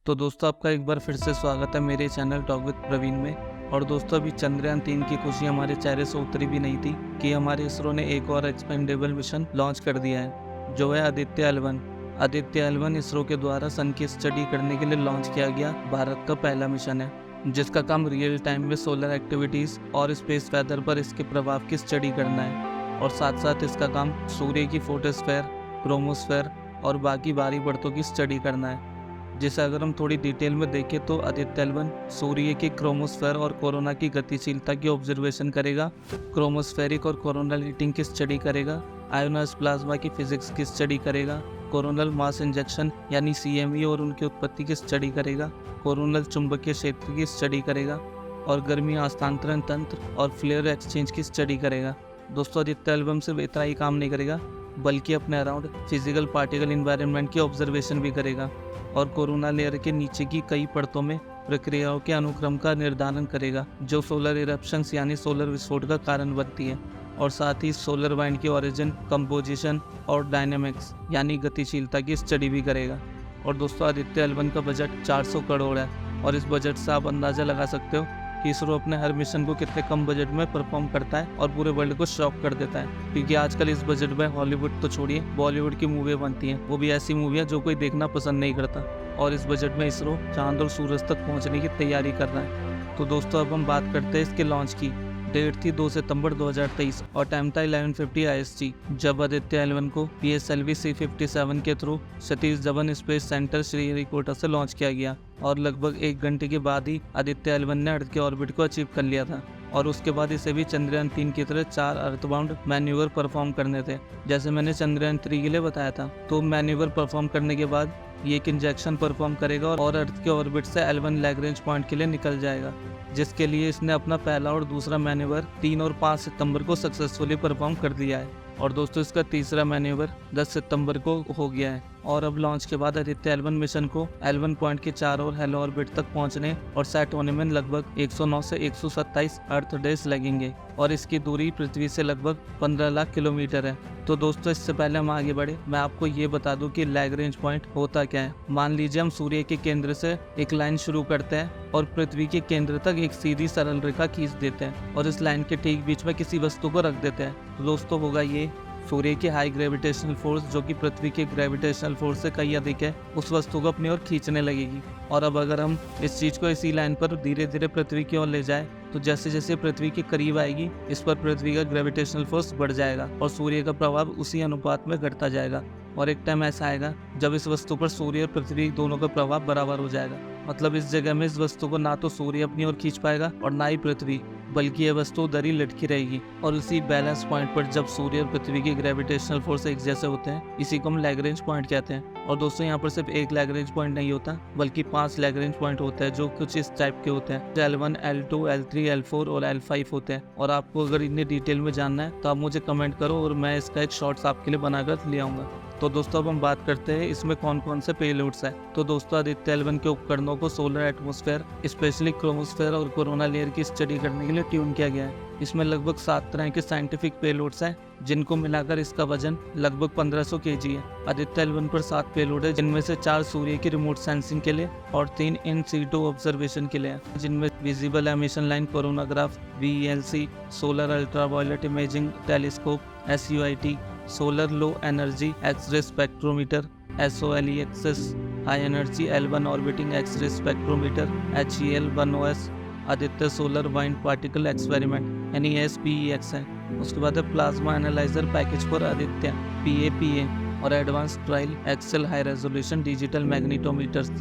तो दोस्तों आपका एक बार फिर से स्वागत है मेरे चैनल टॉक विद प्रवीण में। और दोस्तों अभी चंद्रयान 3 की खुशी हमारे चेहरे से उतरी भी नहीं थी कि हमारे इसरो ने एक और एक्सपेंडेबल मिशन लॉन्च कर दिया है, जो है आदित्य L1। आदित्य L1 इसरो के द्वारा सन की स्टडी करने के लिए लॉन्च किया गया भारत का पहला मिशन है, जिसका काम रियल टाइम में सोलर एक्टिविटीज़ और स्पेस वेदर पर इसके प्रभाव की स्टडी करना है। और साथ साथ इसका काम सूर्य की फोटोस्फेयर, क्रोमोस्फेयर और बाकी बाहरी परतों की स्टडी करना है। जिसे अगर हम थोड़ी डिटेल में देखें तो आदित्य L1 सूर्य के क्रोमोस्फेयर और कोरोना की गतिशीलता की ऑब्जर्वेशन करेगा, क्रोमोस्फेरिक और कोरोनल हीटिंग की स्टडी करेगा, आयोनाइज प्लाज्मा की फिजिक्स की स्टडी करेगा, कोरोनल मास इंजेक्शन यानी CME और उनकी उत्पत्ति की स्टडी करेगा, कोरोनल चुंबकीय क्षेत्र की स्टडी करेगा और गर्मी हस्तांतरण तंत्र और फ्लेयर एक्सचेंज की स्टडी करेगा। दोस्तों आदित्य L1 सिर्फ इतना ही काम नहीं करेगा, बल्कि अपने अराउंड फिजिकल पार्टिकल इन्वायरमेंट की ऑब्जर्वेशन भी करेगा और कोरोना लेयर के नीचे की कई परतों में प्रक्रियाओं के अनुक्रम का निर्धारण करेगा, जो सोलर इरप्शंस यानी सोलर विस्फोट का कारण बनती है। और साथ ही सोलर वाइंड की ओरिजिन, कंपोजिशन और डायनेमिक्स यानी गतिशीलता की स्टडी भी करेगा। और दोस्तों आदित्य L1 का बजट 400 करोड़ है और इस बजट से आप अंदाज़ा लगा सकते हो कि इसरो अपने हर मिशन को कितने कम बजट में परफॉर्म करता है और पूरे वर्ल्ड को शॉक कर देता है। क्योंकि आजकल इस बजट में हॉलीवुड तो छोड़िए, बॉलीवुड की मूवियाँ बनती हैं, वो भी ऐसी मूवियाँ जो कोई देखना पसंद नहीं करता। और इस बजट में इसरो चांद और सूरज तक पहुँचने की तैयारी कर रहा है। तो दोस्तों अब हम बात करते हैं इसके लॉन्च की। डेट थी 2 सितंबर 2023 और टाइम था 11:50 IST, जब आदित्य L1 को PSLV C57 के through Satish Dhawan space centre Sriharikota से लॉन्च किया गया। और लगभग 1 घंटे के बाद ही आदित्य L1 ने अर्थ के ऑर्बिट को अचीव कर लिया था। और उसके बाद इसे भी चंद्रयान 3 की तरह 4 अर्थबाउंड मैन्यूवर परफॉर्म करने थे, जैसे मैंने चंद्रयान 3 के लिए बताया था। तो मैन्यूवर परफॉर्म करने के बाद ये एक इंजेक्शन परफॉर्म करेगा और अर्थ के ऑर्बिट से L1 लैग्रेंज पॉइंट के लिए निकल जाएगा, जिसके लिए इसने अपना पहला और दूसरा मैन्यूवर 3 और 5 सितंबर को सक्सेसफुली परफॉर्म कर दिया है। और दोस्तों इसका तीसरा मैन्यूवर 10 सितंबर को हो गया है। और अब लॉन्च के बाद आदित्य L1 मिशन को L1 पॉइंट के चारों ओर हेलो ऑर्बिट तक पहुंचने और सेट होने में लगभग 109 से 127 अर्थ डेज लगेंगे और इसकी दूरी पृथ्वी से लगभग 15 लाख किलोमीटर है। तो दोस्तों इससे पहले हम आगे बढ़े, मैं आपको ये बता दूं कि लैग्रेंज पॉइंट होता क्या है। मान लीजिए हम सूर्य के केंद्र से एक लाइन शुरू करते हैं और पृथ्वी के केंद्र तक एक सीधी सरल रेखा खींच देते हैं और इस लाइन के ठीक बीच में किसी वस्तु को रख देते हैं। तो दोस्तों होगा ये सूर्य की हाई ग्रेविटेशनल फोर्स, जो कि पृथ्वी के ग्रेविटेशनल फोर्स से कहीं अधिक है, उस वस्तु को अपनी ओर खींचने लगेगी। और अब अगर हम इस चीज़ को इसी लाइन पर धीरे धीरे पृथ्वी की ओर ले जाए तो जैसे जैसे पृथ्वी के करीब आएगी, इस पर पृथ्वी का ग्रेविटेशनल फोर्स बढ़ जाएगा और सूर्य का प्रभाव उसी अनुपात में घटता जाएगा। और एक टाइम ऐसा आएगा जब इस वस्तु पर सूर्य और पृथ्वी दोनों का प्रभाव बराबर हो जाएगा। मतलब इस जगह में इस वस्तु को ना तो सूर्य अपनी ओर खींच पाएगा और ना ही पृथ्वी, बल्कि यह वस्तु उधर ही लटकी रहेगी। और इसी बैलेंस पॉइंट पर जब सूर्य और पृथ्वी के ग्रेविटेशनल फोर्स एक जैसे होते हैं, इसी को हम लैग्रेंज पॉइंट कहते हैं। और दोस्तों यहाँ पर सिर्फ एक लैग्रेंज पॉइंट नहीं होता, बल्कि 5 लैग्रेंज पॉइंट होते हैं, जो कुछ इस टाइप के होते हैं। L1, L2, L3, L4 और L5 होते हैं। और आपको अगर इतनी डिटेल में जानना है तो आप मुझे कमेंट करो और मैं इसका एक शॉर्ट्स आपके लिए बनाकर ले आऊँगा। तो दोस्तों अब हम बात करते हैं इसमें कौन कौन से पेलोड्स हैं। तो दोस्तों आदित्य L1 के उपकरणों को सोलर एटमॉस्फेयर, स्पेशली क्रोमोस्फेयर और कोरोना लेयर की स्टडी करने के लिए ट्यून किया गया है। इसमें लगभग 7 तरह के साइंटिफिक पेलोड्स हैं, जिनको मिलाकर इसका वजन लगभग 1500 kg है। आदित्य L1 पर 7 पेलोड है, जिनमें से 4 सूर्य की रिमोट सेंसिंग के लिए और 3 इन सीटू ऑब्जर्वेशन के लिए हैं, जिनमें visible emission line coronagraph, VELC, solar ultraviolet imaging telescope, SUIT, solar low energy X-ray spectrometer, SOLEXS, high energy L1 orbiting X-ray spectrometer, HEL1OS, Aditya solar wind particle experiment यानी SPEX है। उसके बाद है plasma analyser package for Aditya PAPA और advance triaxial high resolution digital magnetometers.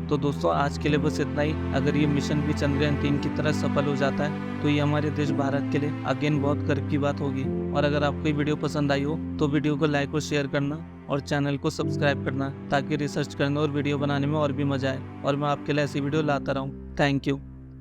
तो दोस्तों आज के लिए बस इतना ही। अगर ये मिशन भी चंद्रयान 3 की तरह सफल हो जाता है तो ये हमारे देश भारत के लिए अगेन बहुत गर्व की बात होगी। और अगर आपको ये वीडियो पसंद आई हो तो वीडियो को लाइक और शेयर करना और चैनल को सब्सक्राइब करना, ताकि रिसर्च करने और वीडियो बनाने में और भी मजा आए और मैं आपके लिए ऐसी वीडियो लाता रहूँ। Thank you.